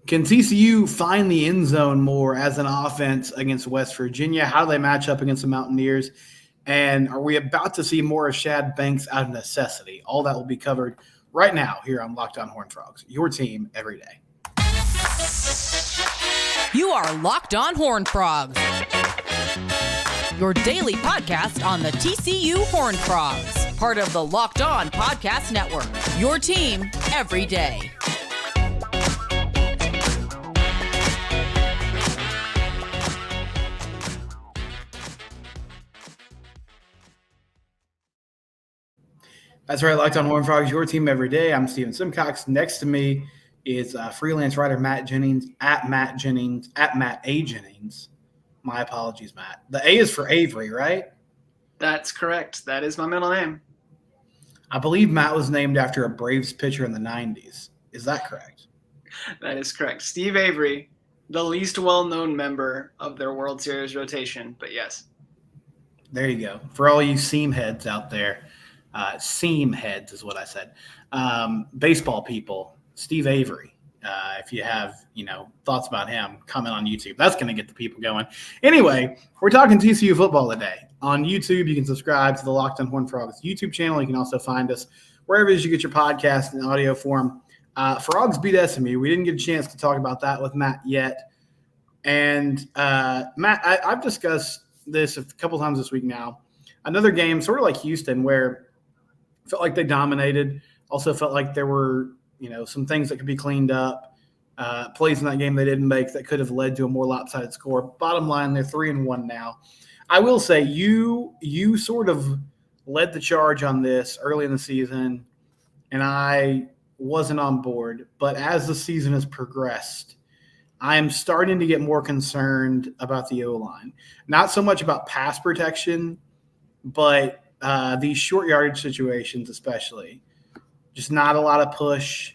Can TCU find the end zone more as an offense against West Virginia? How do they match up against the Mountaineers? And are we about to see more of Shad Banks out of necessity? All that will be covered right now here on Locked On Horned Frogs, your team every day. You are Locked On Horned Frogs, your daily podcast on the TCU Horned Frogs, part of the Locked On Podcast Network, your team every day. That's right, Locked On Horned Frogs, your team every day. I'm Steven Simcox. Next to me is freelance writer Matt Jennings, at Matt A. Jennings. My apologies, Matt. The A is for Avery, right? That's correct. That is my middle name. I believe Matt was named after a Braves pitcher in the 90s. Is that correct? That is correct. Steve Avery, the least well-known member of their World Series rotation, but yes. There you go. For all you seam heads out there, seam heads is what I said. Baseball people, Steve Avery. If you have, thoughts about him, comment on YouTube. That's going to get the people going. Anyway, we're talking TCU football today. On YouTube, you can subscribe to the Locked On Horned Frogs YouTube channel. You can also find us wherever it is you get your podcast in audio form. Frogs beat SMU. We didn't get a chance to talk about that with Matt yet. And Matt, I've discussed this a couple times this week now. Another game, sort of like Houston, where felt like they dominated. Also felt like there were, some things that could be cleaned up. Plays in that game they didn't make that could have led to a more lopsided score. Bottom line, they're 3-1 now. I will say you sort of led the charge on this early in the season, and I wasn't on board. But as the season has progressed, I am starting to get more concerned about the O-line. Not so much about pass protection, but these short yardage situations especially. Just not a lot of push.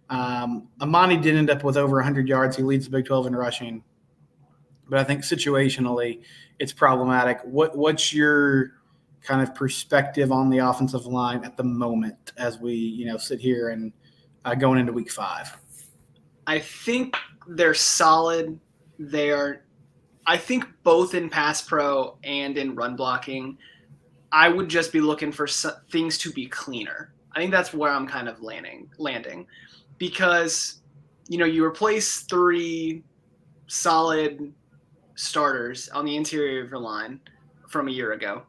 Amani did end up with over 100 yards. He leads the Big 12 in rushing. But I think situationally it's problematic. What's your kind of perspective on the offensive line at the moment as we, sit here and going into week 5? I think they're solid. I think both in pass pro and in run blocking, I would just be looking for things to be cleaner. I think that's where I'm kind of landing because, you replace 3 solid starters on the interior of your line from a year ago.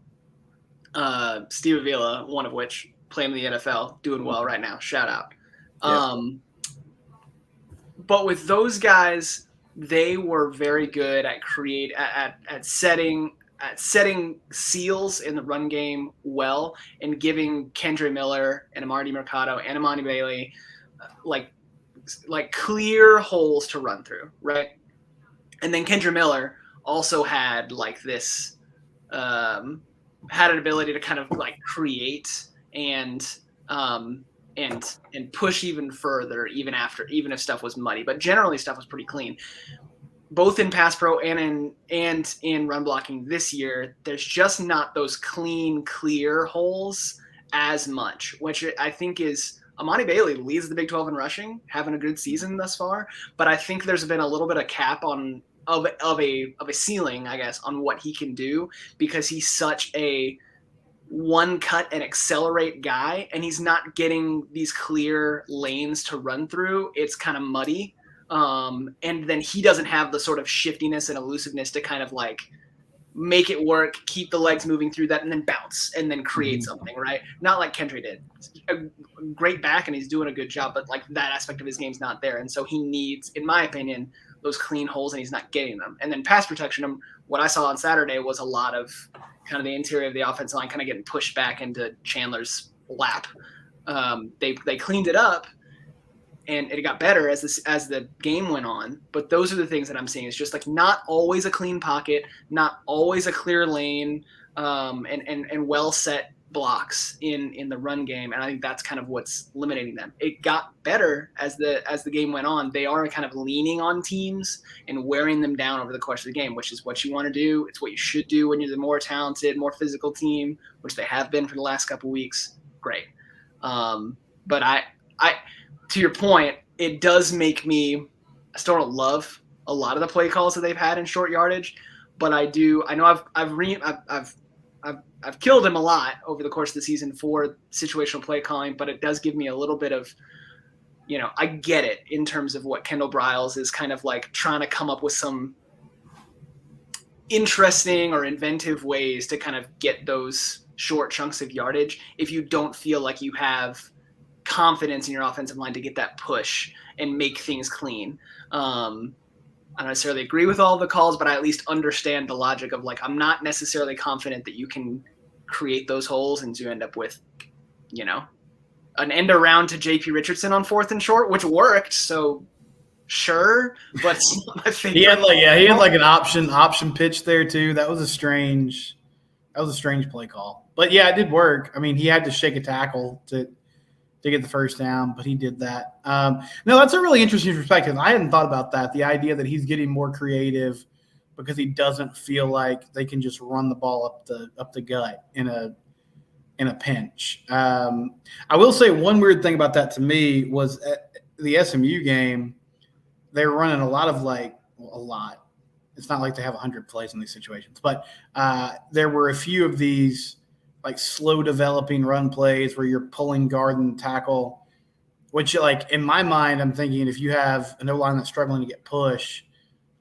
Steve Avila, one of which playing in the NFL, doing well right now. Shout out. But with those guys, they were very good at setting seals in the run game well and giving Kendre Miller and Amari Mercado and Amani Bailey like clear holes to run through, right? And then Kendre Miller also had this had an ability to kind of create and push even further even if stuff was muddy, but generally stuff was pretty clean. Both in pass pro and in run blocking this year, there's just not those clean, clear holes as much, which I think is Amani Bailey leads the Big 12 in rushing, having a good season thus far. But I think there's been a little bit of cap of a ceiling, I guess, on what he can do because he's such a one cut and accelerate guy, and he's not getting these clear lanes to run through. It's kind of muddy. And then he doesn't have the sort of shiftiness and elusiveness to kind of make it work, keep the legs moving through that, and then bounce and then create something, right? Not like Kendre did. A great back, and he's doing a good job, but that aspect of his game's not there. And so he needs, in my opinion, those clean holes, and he's not getting them. And then pass protection, what I saw on Saturday was a lot of kind of the interior of the offensive line kind of getting pushed back into Chandler's lap. They cleaned it up, and it got better as the game went on. But those are the things that I'm seeing. It's just not always a clean pocket, not always a clear lane, and well set blocks in the run game. And I think that's kind of what's limiting them. It got better as the game went on. They are kind of leaning on teams and wearing them down over the course of the game, which is what you want to do. It's what you should do when you're the more talented, more physical team, which they have been for the last couple of weeks. Great. But I to your point, it does make me still don't love a lot of the play calls that they've had in short yardage, but I know I've killed him a lot over the course of the season for situational play calling, but it does give me a little bit of, I get it in terms of what Kendall Briles is kind of like trying to come up with some interesting or inventive ways to kind of get those short chunks of yardage if you don't feel like you have confidence in your offensive line to get that push and make things clean. I don't necessarily agree with all the calls, but I at least understand the logic of like, I'm not necessarily confident that you can create those holes and you end up with, an end around to JP Richardson on 4th and short, which worked. So sure, but it's not my favorite. He had like an option pitch there too. That was a strange play call. But yeah, it did work. I mean, he had to shake a tackle to get the first down, but he did that. No, that's a really interesting perspective. I hadn't thought about that. The idea that he's getting more creative because he doesn't feel like they can just run the ball up the gut in a pinch. I will say one weird thing about that to me was at the SMU game, they were running a lot. It's not like they have 100 plays in these situations, but there were a few of these like slow developing run plays where you're pulling guard and tackle, which like in my mind, I'm thinking if you have an O-line that's struggling to get push,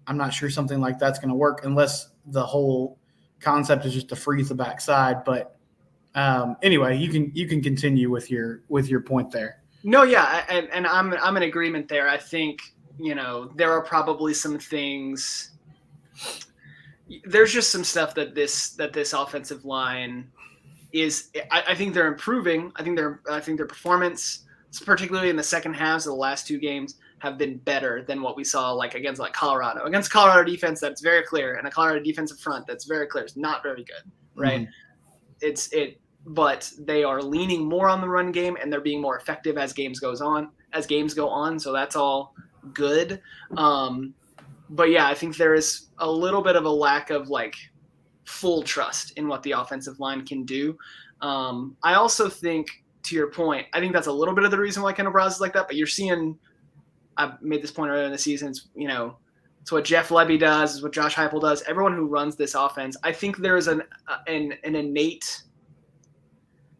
I'm not sure something like that's going to work unless the whole concept is just to freeze the backside. But anyway, you can continue with your point there. No, yeah, and I'm in agreement there. I think there are probably some things. There's just some stuff that this offensive line is. I think they're improving. I think their performance, particularly in the second halves of the last 2 games, have been better than what we saw like against like Colorado. Against Colorado defense, that's very clear, and a Colorado defensive front that's very clear. It's not very good, right? Mm-hmm. But they are leaning more on the run game, and they're being more effective as games go on. So that's all good. But yeah, I think there is a little bit of a lack of like full trust in what the offensive line can do. I also think, to your point, I think that's a little bit of the reason why Kendall Briles is like that. But you're seeing, I've made this point earlier in the season. It's what Jeff Lebby does, is what Josh Heupel does. Everyone who runs this offense, I think there is an innate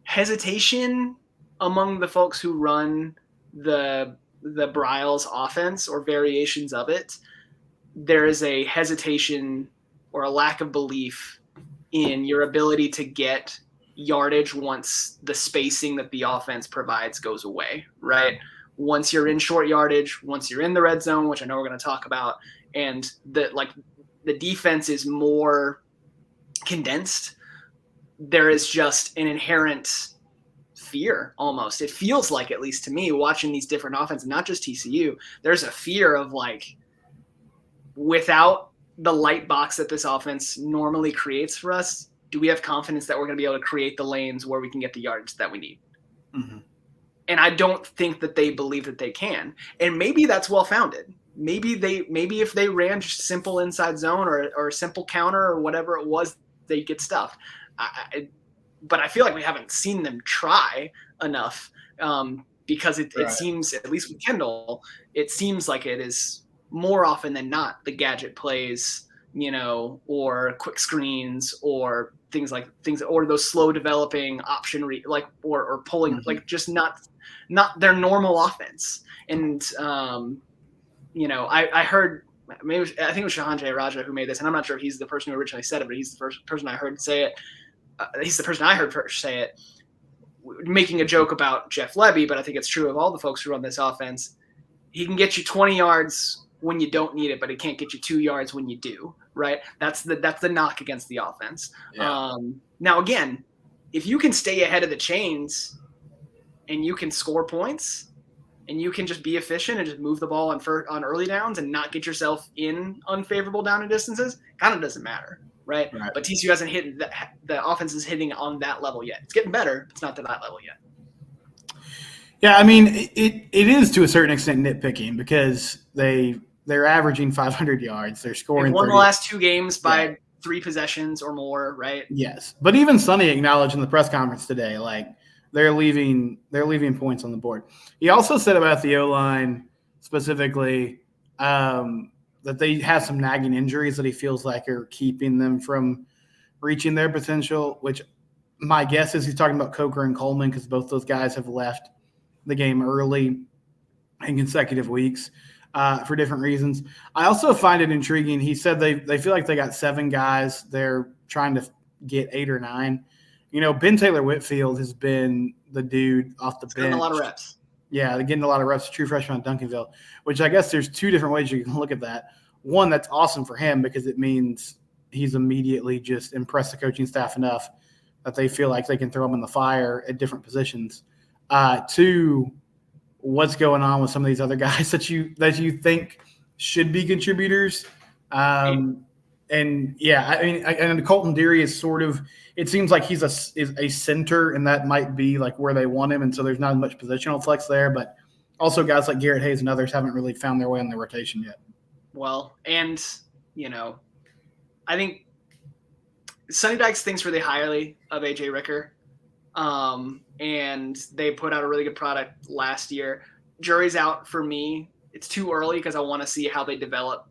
hesitation among the folks who run the Briles offense or variations of it. There is a hesitation or a lack of belief in your ability to get yardage once the spacing that the offense provides goes away, right? Once you're in short yardage, once you're in the red zone, which I know we're going to talk about, and the defense is more condensed, there is just an inherent fear almost. It feels like, at least to me, watching these different offenses, not just TCU, there's a fear of like, without the light box that this offense normally creates for us, do we have confidence that we're going to be able to create the lanes where we can get the yardage that we need? Mm-hmm. And I don't think that they believe that they can. And maybe that's well-founded. Maybe if they ran just simple inside zone or a simple counter or whatever it was, they get stuffed. But I feel like we haven't seen them try enough because it seems, at least with Kendall, it seems like it is more often than not the gadget plays, or quick screens or things or those slow developing option or pulling, mm-hmm. like just not their normal offense. And I heard, I think it was Shahan J. Raja who made this, and I'm not sure if he's the person who originally said it, but he's the first person I heard say it. He's the person I heard first say it, making a joke about Jeff Lebby, but I think it's true of all the folks who run this offense. He can get you 20 yards when you don't need it, but it can't get you 2 yards when you do, right? That's the knock against the offense. Yeah. Now, again, if you can stay ahead of the chains and you can score points and you can just be efficient and just move the ball on early downs and not get yourself in unfavorable down and distances, kind of doesn't matter, right? But TCU hasn't hit the offense is hitting on that level yet. It's getting better, but it's not to that level yet. Yeah, I mean, it is to a certain extent nitpicking because they're averaging 500 yards. They're scoring. They've won the last 2 games by 3 possessions or more, right? Yes, but even Sonny acknowledged in the press conference today, like they're leaving points on the board. He also said about the O-line specifically, that they have some nagging injuries that he feels like are keeping them from reaching their potential, which my guess is he's talking about Coker and Coleman because both those guys have left the game early in consecutive weeks for different reasons. I also find it intriguing. He said they feel like they got 7 guys. They're trying to get 8 or 9. Ben Taylor Whitfield has been the dude off the bench. Getting a lot of reps. Yeah, they're getting a lot of reps, true freshman at Duncanville, which I guess there's 2 different ways you can look at that. One, that's awesome for him because it means he's immediately just impressed the coaching staff enough that they feel like they can throw him in the fire at different positions. 2, what's going on with some of these other guys that you think should be contributors. And yeah, I mean, and Colton Deary is sort of, it seems like he's a center, and that might be like where they want him. And so there's not as much positional flex there, but also guys like Garrett Hayes and others haven't really found their way in the rotation yet. Well, and, I think Sonny Dykes thinks really highly of AJ Ricker. And they put out a really good product last year. Jury's out for me. It's too early because I want to see how they develop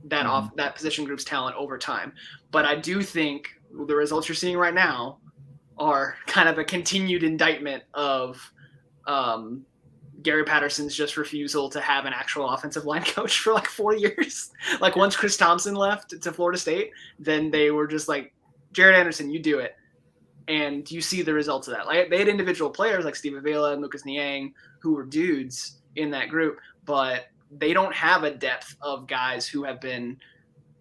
that that position group's talent over time. But I do think the results you're seeing right now are kind of a continued indictment of Gary Patterson's just refusal to have an actual offensive line coach for like 4 years. Like once Chris Thompson left to Florida State, then they were just like, Jared Anderson, you do it. And you see the results of that. Like they had individual players like Steve Avila and Lucas Niang who were dudes in that group, but they don't have a depth of guys who have been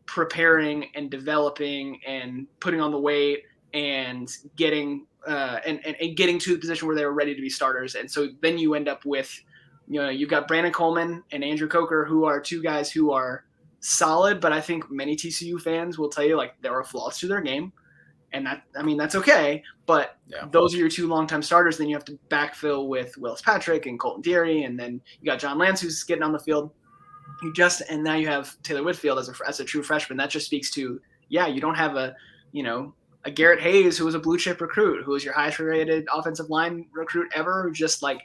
preparing and developing and putting on the weight and getting and getting to the position where they were ready to be starters. And so then you end up with, you've got Brandon Coleman and Andrew Coker, who are 2 guys who are solid, but I think many TCU fans will tell you like there are flaws to their game. And that's okay. But those are your 2 longtime starters. Then you have to backfill with Willis Patrick and Colton Deary. And then you got John Lance, who's getting on the field. And now you have Taylor Whitfield as a true freshman. That just speaks to, you don't have a Garrett Hayes, who was a blue chip recruit, who was your highest rated offensive line recruit ever, who just like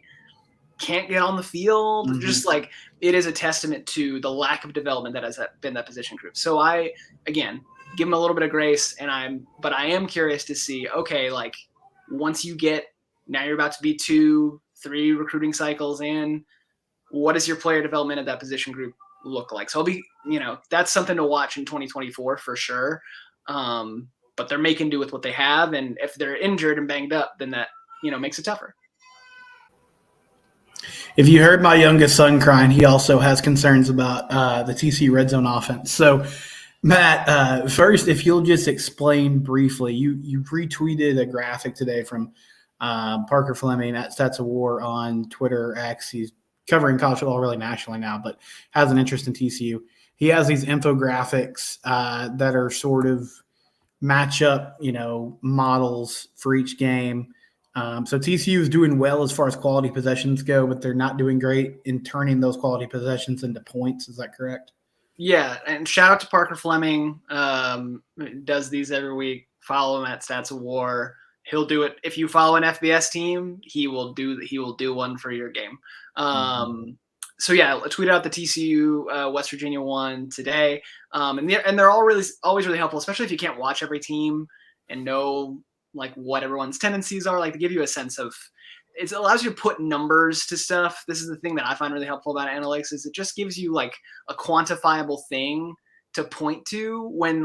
can't get on the field. Mm-hmm. Just like it is a testament to the lack of development that has been that position group. So give him a little bit of grace, but I am curious to see, okay, like once now you're about to be 2-3 recruiting cycles in, what does your player development of that position group look like? So that's something to watch in 2024 for sure. But they're making do with what they have. And if they're injured and banged up, then that, makes it tougher. If you heard my youngest son crying, he also has concerns about the TCU red zone offense. So, Matt, first, if you'll just explain briefly, you retweeted a graphic today from Parker Fleming at Stats of War on Twitter X. He's covering college football really nationally now, but has an interest in TCU. He has these infographics that are sort of matchup, models for each game. So TCU is doing well as far as quality possessions go, but they're not doing great in turning those quality possessions into points. Is that correct? Yeah, and shout out to Parker Fleming. Does these every week. Follow him at Stats of War. He'll do it. If you follow an FBS team, he will do one for your game. So I tweeted out the TCU West Virginia one today, and they're always really helpful, especially if you can't watch every team and know like what everyone's tendencies are. Like to give you a sense of, it allows you to put numbers to stuff. This is the thing that I find really helpful about analytics is it just gives you like a quantifiable thing to point to when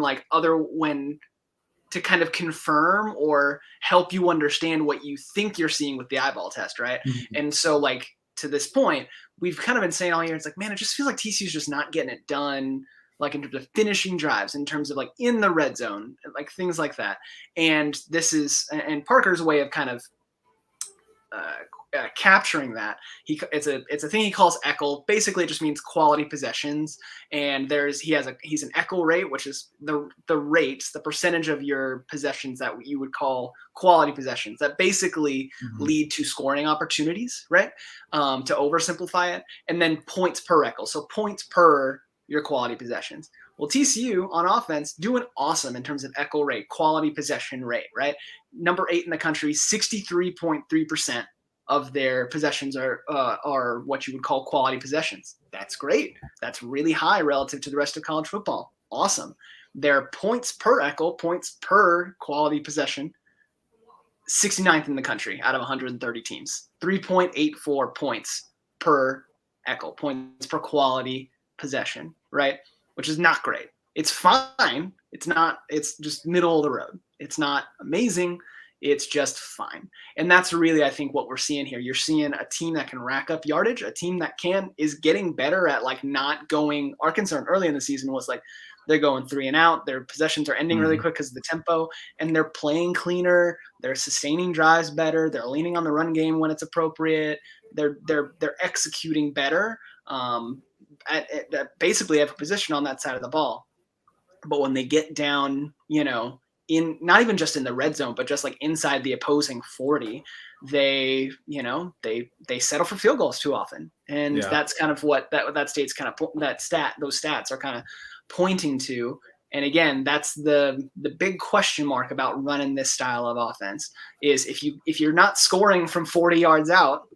to kind of confirm or help you understand what you think you're seeing with the eyeball test, right? Mm-hmm. And so like to this point, we've kind of been saying all year, it's like, man, it just feels like TCU's just not getting it done, like in terms of finishing drives, in terms of like in the red zone, like things like that. And Parker's way of kind of capturing that, it's a thing he calls ECHL. Basically, it just means quality possessions. And he's an ECHL rate, which is the rates, the percentage of your possessions that you would call quality possessions that basically lead to scoring opportunities, right? To oversimplify it, and then points per ECHL, so points per your quality possessions. Well, TCU on offense doing awesome in terms of ECHL rate, quality possession rate, right? Number 8 in the country, 63.3% of their possessions are what you would call quality possessions. That's great. That's really high relative to the rest of college football. Awesome. Their points per ECHL, points per quality possession, 69th in the country out of 130 teams. 3.84 points per ECHL, points per quality possession, right? Which is not great. It's fine. It's just middle of the road. It's not amazing. It's just fine. And that's really, I think, what we're seeing here. You're seeing a team that can rack up yardage, a team that is getting better at like not going. Our concern early in the season was like they're going 3 and out. Their possessions are ending really quick because of the tempo, and they're playing cleaner. They're sustaining drives better. They're leaning on the run game when it's appropriate. They're executing better. At basically every position on that side of the ball. But when they get down, in not even just in the red zone, but just like inside the opposing 40, they settle for field goals too often. And that's kind of what those stats are kind of pointing to. And again, that's the big question mark about running this style of offense is if you're not scoring from 40 yards out,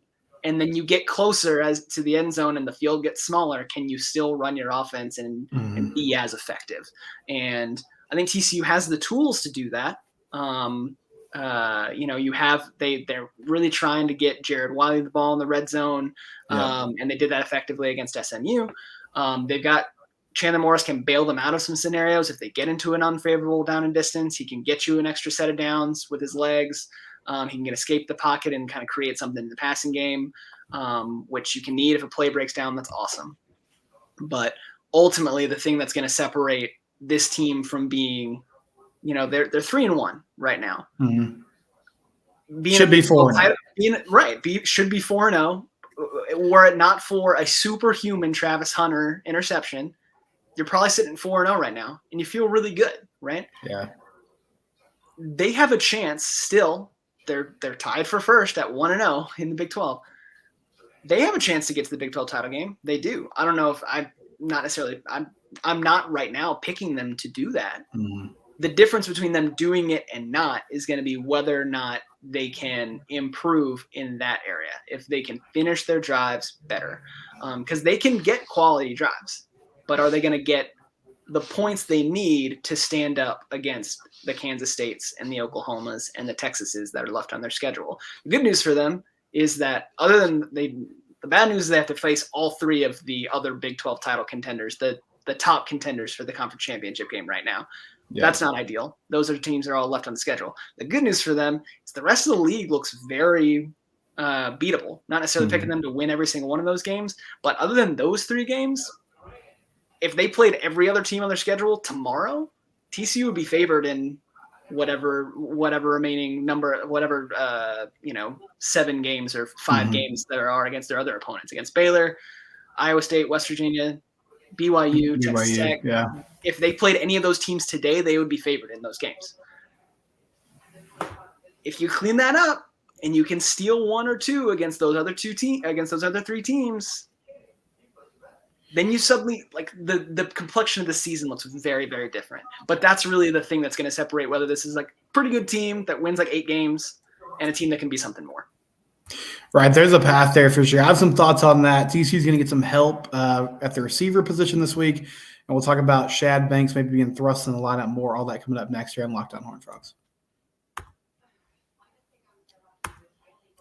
and then you get closer as to the end zone and the field gets smaller, can you still run your offense and be as effective? And I think TCU has the tools to do that. They're really trying to get Jared Wiley the ball in the red zone. And they did that effectively against SMU. They've got Chandler Morris can bail them out of some scenarios. If they get into an unfavorable down and distance, he can get you an extra set of downs with his legs. He can escape the pocket and kind of create something in the passing game, which you can need if a play breaks down. That's awesome. But ultimately, the thing that's going to separate this team from being, they're 3-1 right now. Should be 4-0. Should be 4-0. Were it not for a superhuman Travis Hunter interception, you're probably sitting 4-0 right now, and you feel really good, right? Yeah. They have a chance still. They're tied for first at 1-0 in the Big 12. They have a chance to get to the Big 12 title game. They do. I don't know if I'm not right now picking them to do that. The difference between them doing it and not is going to be whether or not they can improve in that area. If they can finish their drives better, because they can get quality drives, but are they going to get the points they need to stand up against the Kansas States and the Oklahomas and the Texases that are left on their schedule? The good news for them is that other than the bad news is they have to face all 3 of the other Big 12 title contenders, the top contenders for the conference championship game right now. That's not ideal. Those are teams that are all left on the schedule. The good news for them is the rest of the league looks very beatable. Not necessarily picking them to win every single one of those games, but other than those 3 games, if they played every other team on their schedule tomorrow, TCU would be favored in whatever remaining number, 7 games or 5 games there are against their other opponents, against Baylor, Iowa State, West Virginia, BYU, Texas Tech. Yeah. If they played any of those teams today, they would be favored in those games. If you clean that up and you can steal 1 or 2 against those other 3 teams, then you suddenly the complexion of the season looks very, very different. But that's really the thing that's going to separate whether this is like a pretty good team that wins 8 games and a team that can be something more. Right. There's a path there for sure. I have some thoughts on that. TCU is going to get some help at the receiver position this week. And we'll talk about Shad Banks maybe being thrust in the lineup more. All that coming up next here on Locked On Horned Frogs.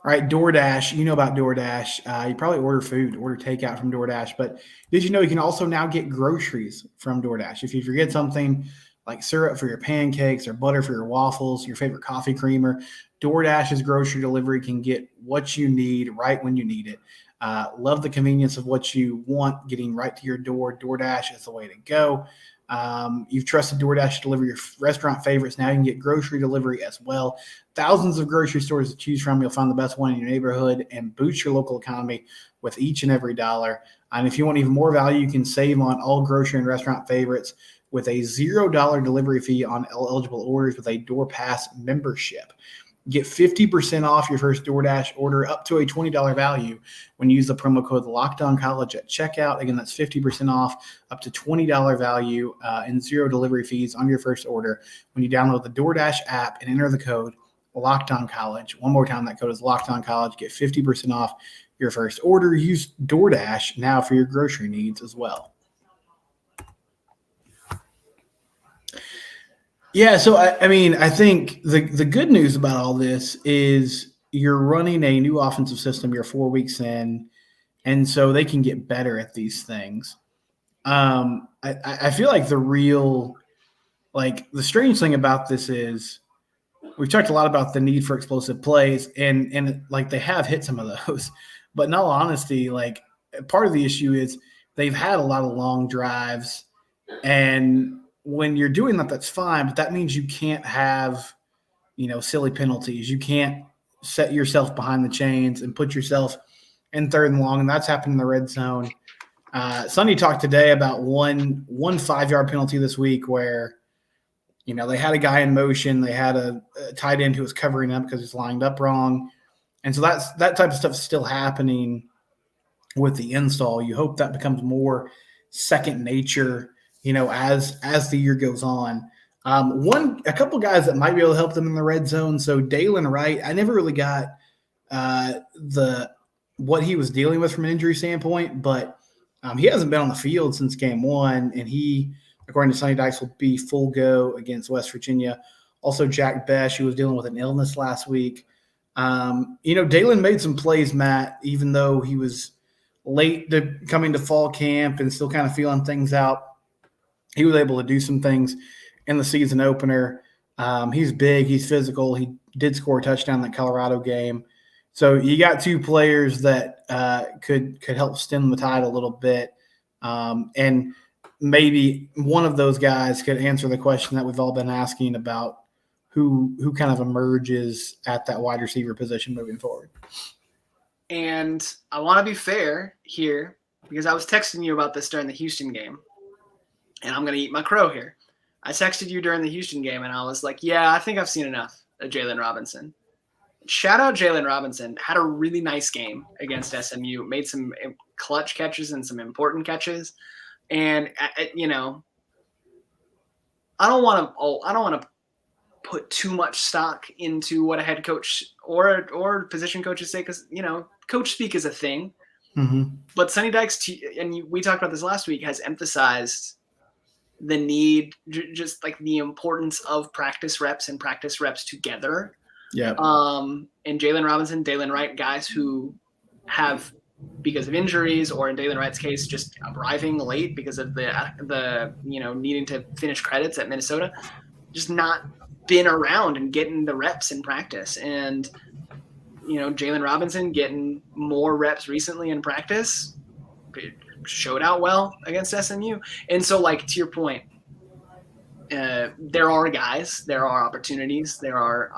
All right, DoorDash. You know about DoorDash. You probably order takeout from DoorDash. But did you know you can also now get groceries from DoorDash? If you forget something like syrup for your pancakes or butter for your waffles, your favorite coffee creamer, DoorDash's grocery delivery can get what you need right when you need it. Love the convenience of what you want getting right to your door. DoorDash is the way to go. You've trusted DoorDash to deliver your restaurant favorites. Now you can get grocery delivery as well. Thousands of grocery stores to choose from. You'll find the best one in your neighborhood and boost your local economy with each and every dollar. And if you want even more value, you can save on all grocery and restaurant favorites with a $0 delivery fee on eligible orders with a DoorPass membership. Get 50% off your first DoorDash order up to a $20 value when you use the promo code LOCKEDONCollege at checkout. Again, that's 50% off up to $20 value and 0 delivery fees on your first order when you download the DoorDash app and enter the code LOCKEDONCollege. One more time, that code is LOCKEDONCollege. Get 50% off your first order. Use DoorDash now for your grocery needs as well. Yeah, so I think the good news about all this is you're running a new offensive system. You're 4 weeks in, and so they can get better at these things. I feel like the strange thing about this is we've talked a lot about the need for explosive plays, and like they have hit some of those. But in all honesty, like part of the issue is they've had a lot of long drives, and when you're doing that, that's fine, but that means you can't have, silly penalties. You can't set yourself behind the chains and put yourself in 3rd and long, and that's happened in the red zone. Sonny talked today about one 5-yard penalty this week where, they had a guy in motion. They had a tight end who was covering up because he's lined up wrong. And so that type of stuff is still happening with the install. You hope that becomes more second nature, as the year goes on. A couple guys that might be able to help them in the red zone. So Dalen Wright, I never really got what he was dealing with from an injury standpoint, but he hasn't been on the field since game 1, and he, according to Sonny Dykes, will be full go against West Virginia. Also, Jack Besh, who was dealing with an illness last week. Dalen made some plays, Matt, even though he was late to coming to fall camp and still kind of feeling things out. He was able to do some things in the season opener. He's big. He's physical. He did score a touchdown in that Colorado game. So you got 2 players that could help stem the tide a little bit. And maybe one of those guys could answer the question that we've all been asking about who kind of emerges at that wide receiver position moving forward. And I want to be fair here because I was texting you about this during the Houston game. And I'm going to eat my crow here. I texted you during the Houston game, and I was like, yeah, I think I've seen enough of Jalen Robinson. Shout out Jalen Robinson. Had a really nice game against SMU. Made some clutch catches and some important catches. And, I don't want to put too much stock into what a head coach or position coaches say because, coach speak is a thing. Mm-hmm. But Sonny Dykes, and we talked about this last week, has emphasized the need, just like the importance of practice reps and practice reps together. Yeah. And Jalen Robinson, Dalen Wright, guys who have, because of injuries or in Dalen Wright's case, just arriving late because of the needing to finish credits at Minnesota, just not been around and getting the reps in practice. And, Jalen Robinson getting more reps recently in practice, showed out well against SMU. And so, like, to your point, there are guys, there are opportunities, there are,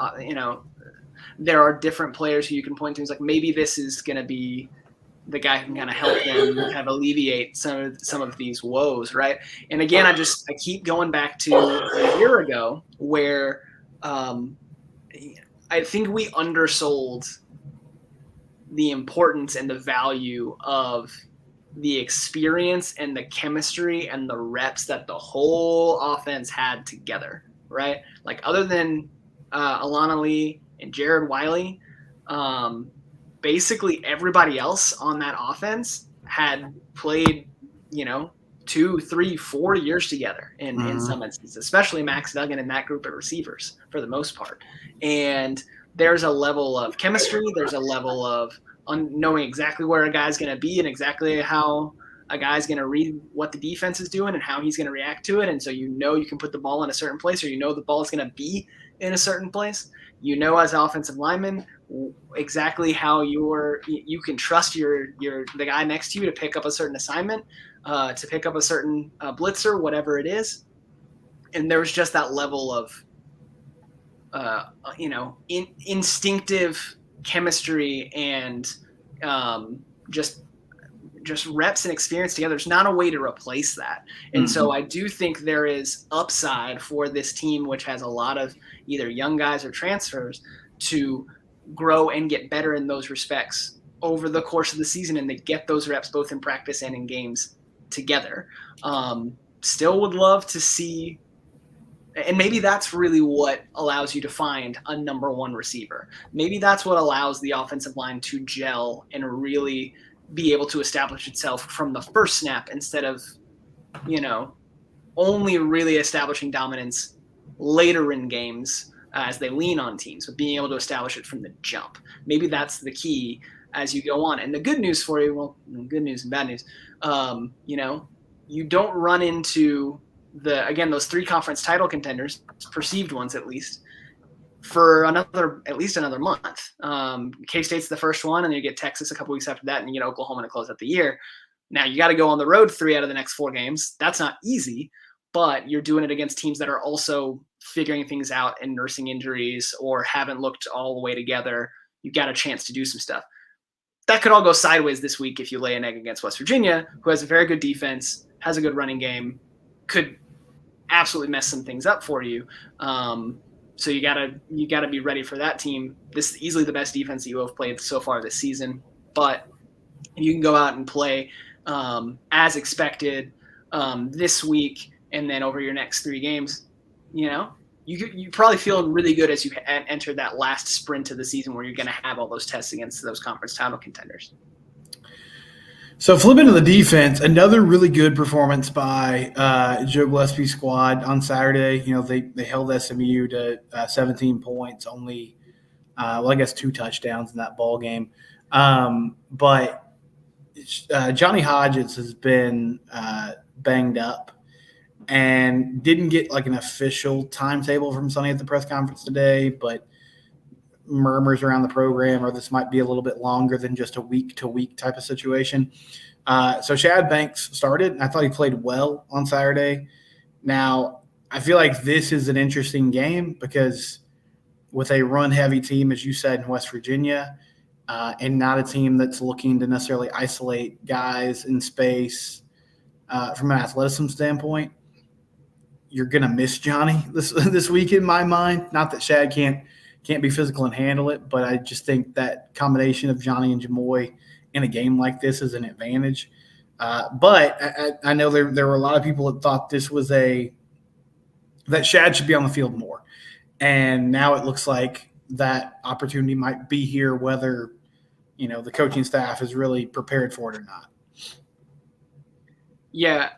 there are different players who you can point to. It's like, maybe this is going to be the guy who can kind of help them kind of alleviate some of these woes, right? And again, I keep going back to a year ago where I think we undersold the importance and the value of the experience and the chemistry and the reps that the whole offense had together, right? Like, other than Alana Lee and Jared Wiley, basically everybody else on that offense had played, 2, 3, 4 years together in some instances, especially Max Duggan and that group of receivers for the most part. And there's a level of chemistry. There's a level of knowing exactly where a guy's going to be and exactly how a guy's going to read what the defense is doing and how he's going to react to it. And so, you can put the ball in a certain place, or the ball is going to be in a certain place. As an offensive lineman, exactly how you can trust the guy next to you to pick up a certain assignment, to pick up a certain blitzer, whatever it is. And there was just that level of, instinctive chemistry and just reps and experience together. There's not a way to replace that. And so I do think there is upside for this team, which has a lot of either young guys or transfers, to grow and get better in those respects over the course of the season, and they get those reps both in practice and in games together. Still would love to see And maybe that's really what allows you to find a number one receiver. Maybe that's what allows the offensive line to gel and really be able to establish itself from the first snap instead of, only really establishing dominance later in games as they lean on teams, but being able to establish it from the jump. Maybe that's the key as you go on. And the good news for you, well, good news and bad news, you don't run into those 3 conference title contenders, perceived ones at least, for at least another month. K-State's the first one, and then you get Texas a couple weeks after that, and you get Oklahoma to close out the year. Now you got to go on the road 3 out of the next 4 games. That's not easy, but you're doing it against teams that are also figuring things out and nursing injuries or haven't looked all the way together. You got a chance to do some stuff. That could all go sideways this week if you lay an egg against West Virginia, who has a very good defense, has a good running game, could absolutely mess some things up for you. So you gotta be ready for that team. This is easily the best defense that you have played so far this season, but you can go out and play as expected this week, and then over your next 3 games, you probably feel really good as you enter that last sprint of the season where you're going to have all those tests against those conference title contenders. So flipping to the defense, another really good performance by Joe Gillespie's squad on Saturday. They held SMU to 17 points, only 2 touchdowns in that ball game. But Johnny Hodges has been banged up and didn't get an official timetable from Sonny at the press conference today, but murmurs around the program, or this might be a little bit longer than just a week-to-week type of situation. So Shad Banks started. I thought he played well on Saturday. Now, I feel like this is an interesting game because with a run-heavy team, as you said, in West Virginia, and not a team that's looking to necessarily isolate guys in space from an athleticism standpoint, you're going to miss Johnny this week in my mind. Not that Shad can't be physical and handle it, but I just think that combination of Johnny and Jamoy in a game like this is an advantage. But I know there were a lot of people that thought this was that Shad should be on the field more. And now it looks like that opportunity might be here, whether, the coaching staff is really prepared for it or not. Yeah,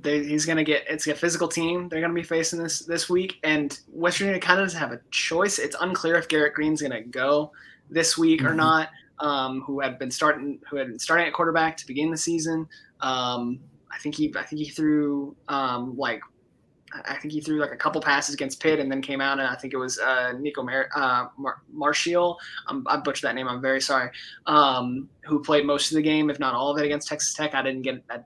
it's a physical team they're gonna be facing this week, and West Virginia kind of doesn't have a choice. It's unclear if Garrett Green's gonna go this week or not. Who had been starting at quarterback to begin the season. I think he threw a couple passes against Pitt and then came out, and I think it was Nico Marshall. I butchered that name. I'm very sorry. Who played most of the game, if not all of it, against Texas Tech. I didn't get that.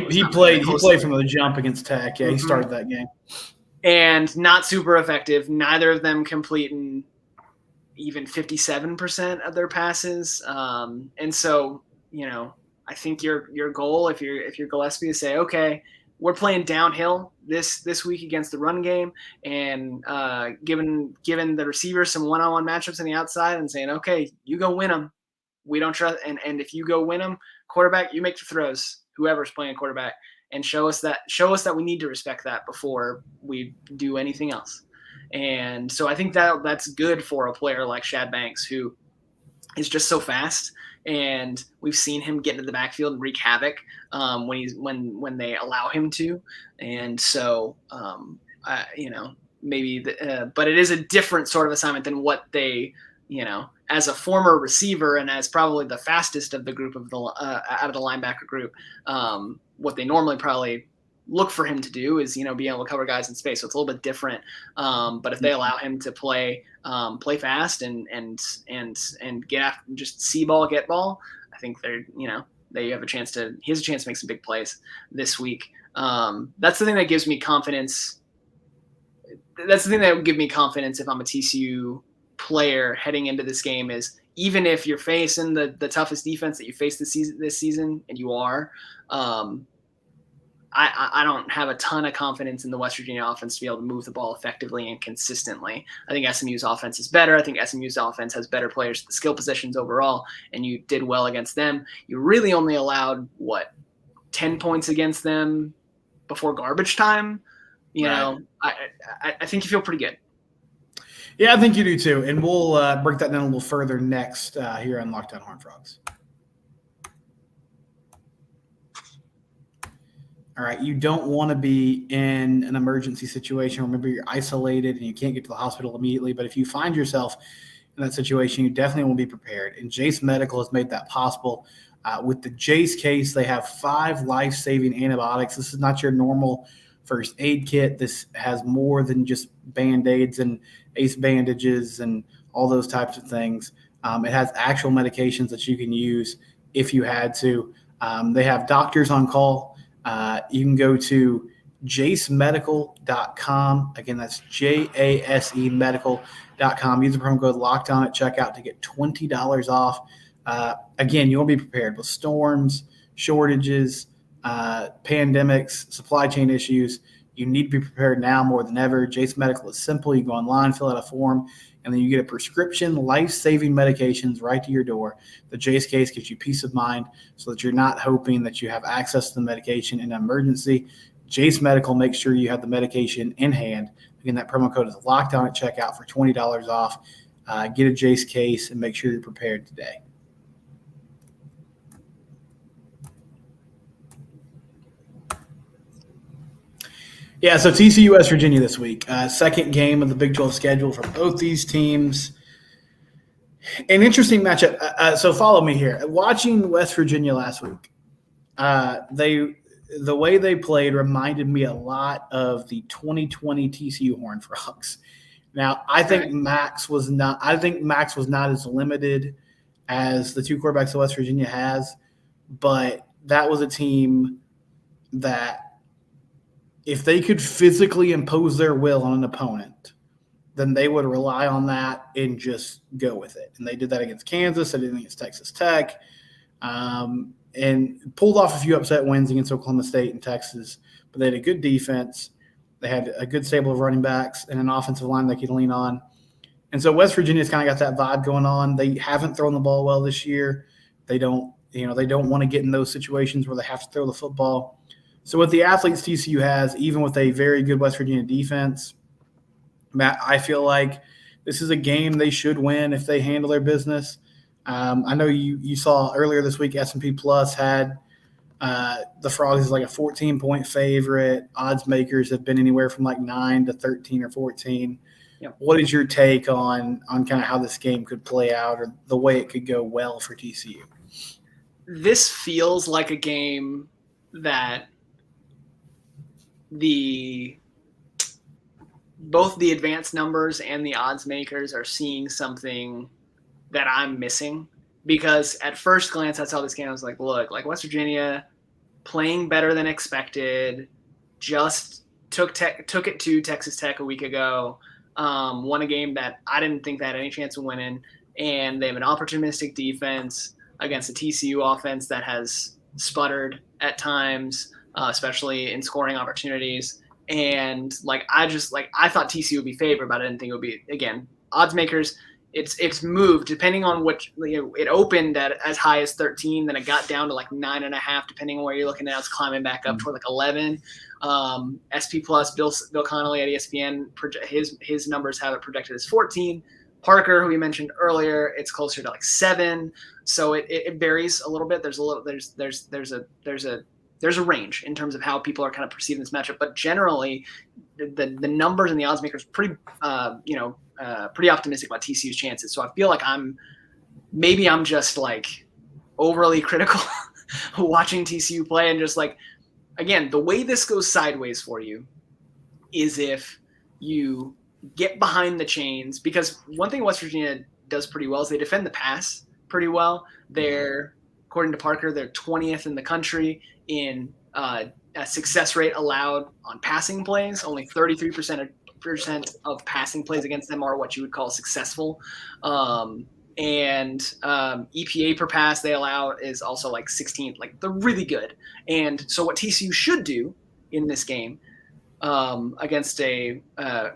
He played from the jump against Tech. Yeah, he started that game. And not super effective. Neither of them completing even 57% of their passes. And so, I think your goal, if you're Gillespie, is say, okay, we're playing downhill this week against the run game, and giving the receivers some one-on-one matchups on the outside and saying, okay, you go win them. We don't trust, and if you go win them, quarterback, you make the throws, whoever's playing quarterback, and show us that we need to respect that before we do anything else. And so I think that's good for a player like Shad Banks, who is just so fast, and we've seen him get into the backfield and wreak havoc when they allow him to. And so but it is a different sort of assignment than what they, as a former receiver and as probably the fastest of the group out of the linebacker group, what they normally probably look for him to do is, be able to cover guys in space. So it's a little bit different. But if they allow him to play fast and get after, just see ball, get ball, I think he has a chance to make some big plays this week. That's the thing that gives me confidence. That's the thing that would give me confidence if I'm a TCU player heading into this game, is even if you're facing the toughest defense that you face this season, and you are, I don't have a ton of confidence in the West Virginia offense to be able to move the ball effectively and consistently. I think SMU's offense is better. I think SMU's offense has better players at the skill positions overall, and you did well against them. You really only allowed, 10 points against them before garbage time? I think you feel pretty good. Yeah, I think you do too. And we'll break that down a little further next here on Locked On Horned Frogs. All right, you don't want to be in an emergency situation where maybe you're isolated and you can't get to the hospital immediately. But if you find yourself in that situation, you definitely want to be prepared. And Jase Medical has made that possible. With the Jase case, they have 5 life-saving antibiotics. This is not your normal first aid kit. This has more than just Band-Aids and ACE bandages and all those types of things. It has actual medications that you can use if you had to. They have doctors on call. You can go to jasemedical.com. Again, that's JASE medical.com. Use the promo code LOCKEDON at checkout to get $20 off. Again, you want to be prepared with storms, shortages, pandemics, supply chain issues. You need to be prepared now more than ever. Jase Medical is simple. You go online, fill out a form, and then you get a prescription life-saving medications right to your door. The Jase case gives you peace of mind so that you're not hoping that you have access to the medication in an emergency. Jase Medical makes sure you have the medication in hand. Again, that promo code is locked on at checkout for $20 off. Get a Jase case and make sure you're prepared today. Yeah, so TCU West Virginia this week. Second game of the Big 12 schedule for both these teams. An interesting matchup. So follow me here. Watching West Virginia last week, the way they played reminded me a lot of the 2020 TCU Horned Frogs. Now, I think Max was not as limited as the 2 quarterbacks that West Virginia has, but that was a team that if they could physically impose their will on an opponent, then they would rely on that and just go with it. And they did that against Kansas. They did it against Texas Tech, and pulled off a few upset wins against Oklahoma State and Texas. But they had a good defense. They had a good stable of running backs and an offensive line they could lean on. And so West Virginia's kind of got that vibe going on. They haven't thrown the ball well this year. They don't want to get in those situations where they have to throw the football. So with the athletes TCU has, even with a very good West Virginia defense, Matt, I feel like this is a game they should win if they handle their business. I know you saw earlier this week S&P Plus had the Frogs as like a 14-point favorite. Odds makers have been anywhere from like 9 to 13 or 14. Yep. What is your take on kind of how this game could play out or the way it could go well for TCU? This feels like a game that both the advanced numbers and the odds makers are seeing something that I'm missing, because at first glance I saw this game, I was like, look, like West Virginia playing better than expected, just took it to Texas Tech a week ago, won a game that I didn't think they had any chance of winning, and they have an opportunistic defense against a TCU offense that has sputtered at times, especially in scoring opportunities. And I thought TCU would be favored, but I didn't think it would be. Again, odds makers, it's moved depending on which. It opened at as high as 13, then it got down to like 9.5, depending on where you're looking at. It's climbing back up toward like 11. SP Plus, Bill Connolly at ESPN, his numbers have it projected as 14. Parker, who we mentioned earlier, it's closer to like 7. So it varies a little bit. There's a range in terms of how people are kind of perceiving this matchup, but generally the numbers and the odds makers pretty optimistic about TCU's chances. So I feel like I'm just like overly critical watching TCU play, and just like, again, the way this goes sideways for you is if you get behind the chains, because one thing West Virginia does pretty well is they defend the pass pretty well. They're, according to Parker, they're 20th in the country in a success rate allowed on passing plays. Only 33% of passing plays against them are what you would call successful. And EPA per pass they allow is also like 16th. Like, they're really good. And so what TCU should do in this game against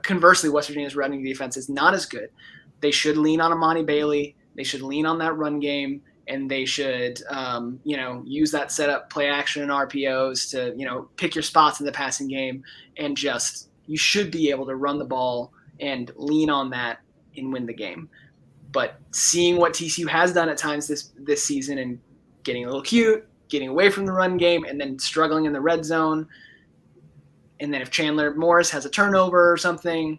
conversely, West Virginia's running defense is not as good. They should lean on Amani Bailey. They should lean on that run game. And they should, use that setup, play action and RPOs to, pick your spots in the passing game and just you should be able to run the ball and lean on that and win the game. But seeing what TCU has done at times this season and getting a little cute, getting away from the run game, and then struggling in the red zone, and then if Chandler Morris has a turnover or something,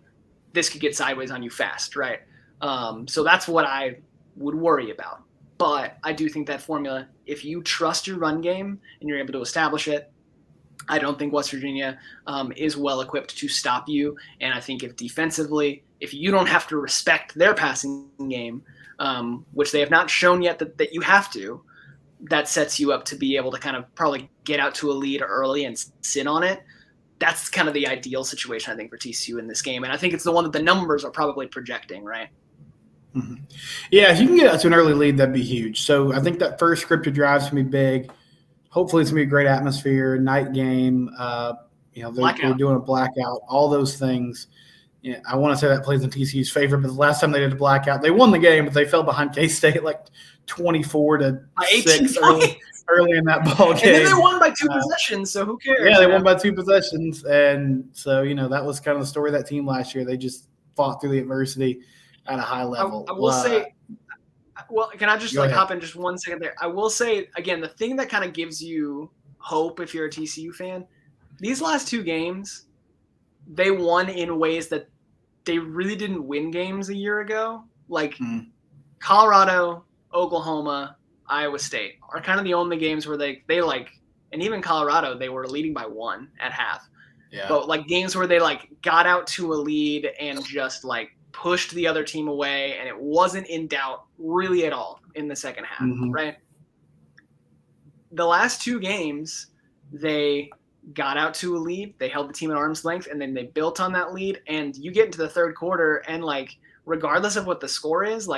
this could get sideways on you fast, right? So that's what I would worry about. But I do think that formula, if you trust your run game and you're able to establish it, I don't think West Virginia is well equipped to stop you. And I think if defensively, if you don't have to respect their passing game, which they have not shown yet that you have to, that sets you up to be able to kind of probably get out to a lead early and sit on it. That's kind of the ideal situation, I think, for TCU in this game. And I think it's the one that the numbers are probably projecting, right? Mm-hmm. Yeah, if you can get out to an early lead, that'd be huge. So I think that first scripted drive's going to be big. Hopefully it's going to be a great atmosphere, night game. They're doing a blackout, all those things. Yeah, I want to say that plays in TCU's favor, but the last time they did a blackout, they won the game, but they fell behind K-State like 24-6 early in that ball game. And then they won by 2 possessions, so who cares? Yeah, they won by 2 possessions. And so, that was kind of the story of that team last year. They just fought through the adversity at a high level. I will say – well, can I just hop in just 1 second there? I will say, again, the thing that kind of gives you hope if you're a TCU fan, these last 2 games, they won in ways that they really didn't win games a year ago. Like Colorado, Oklahoma, Iowa State are kind of the only games where they and even Colorado, they were leading by 1 at half. Yeah. But like games where they got out to a lead and just pushed the other team away, and it wasn't in doubt really at all in the second half, right? The last 2 games, they got out to a lead, they held the team at arm's length, and then they built on that lead, and you get into the third quarter, and regardless of what the score is,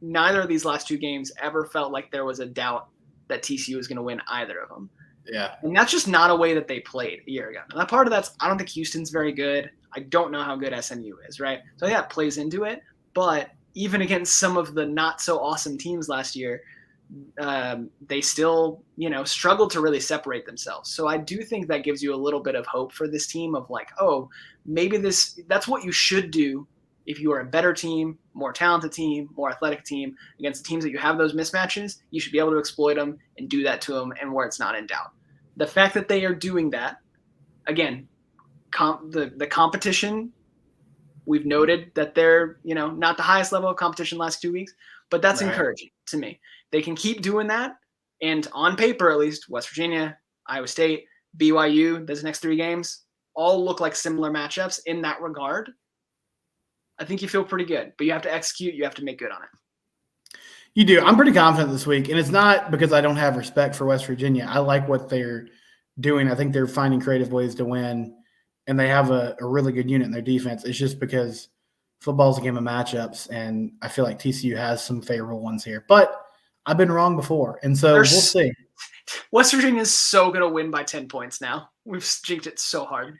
neither of these last 2 games ever felt like there was a doubt that TCU was going to win either of them. Yeah. And that's just not a way that they played a year ago. And that part of that's, I don't think Houston's very good. I don't know how good SMU is, right? So yeah, it plays into it. But even against some of the not so awesome teams last year, they still, struggled to really separate themselves. So I do think that gives you a little bit of hope for this team of maybe that's what you should do if you are a better team, more talented team, more athletic team against the teams that you have those mismatches. You should be able to exploit them and do that to them, and where it's not in doubt. The fact that they are doing that, again, the competition, we've noted that they're, not the highest level of competition last 2 weeks, but that's encouraging to me. They can keep doing that. And on paper, at least, West Virginia, Iowa State, BYU, those next 3 games all look like similar matchups in that regard. I think you feel pretty good, but you have to execute. You have to make good on it. You do. I'm pretty confident this week, and it's not because I don't have respect for West Virginia. I like what they're doing. I think they're finding creative ways to win, and they have a really good unit in their defense. It's just because football's a game of matchups, and I feel like TCU has some favorable ones here. But I've been wrong before, and so we'll see. West Virginia is so going to win by 10 points now. We've jinked it so hard.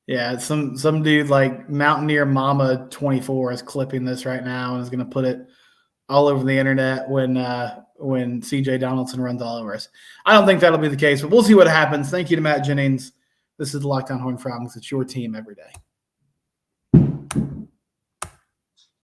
Yeah, some dude like Mountaineer Mama 24 is clipping this right now and is going to put it all over the internet when CJ Donaldson runs all over us. I don't think that'll be the case, but we'll see what happens. Thank you to Matt Jennings. This is the Locked On Horned Frogs. It's your team every day.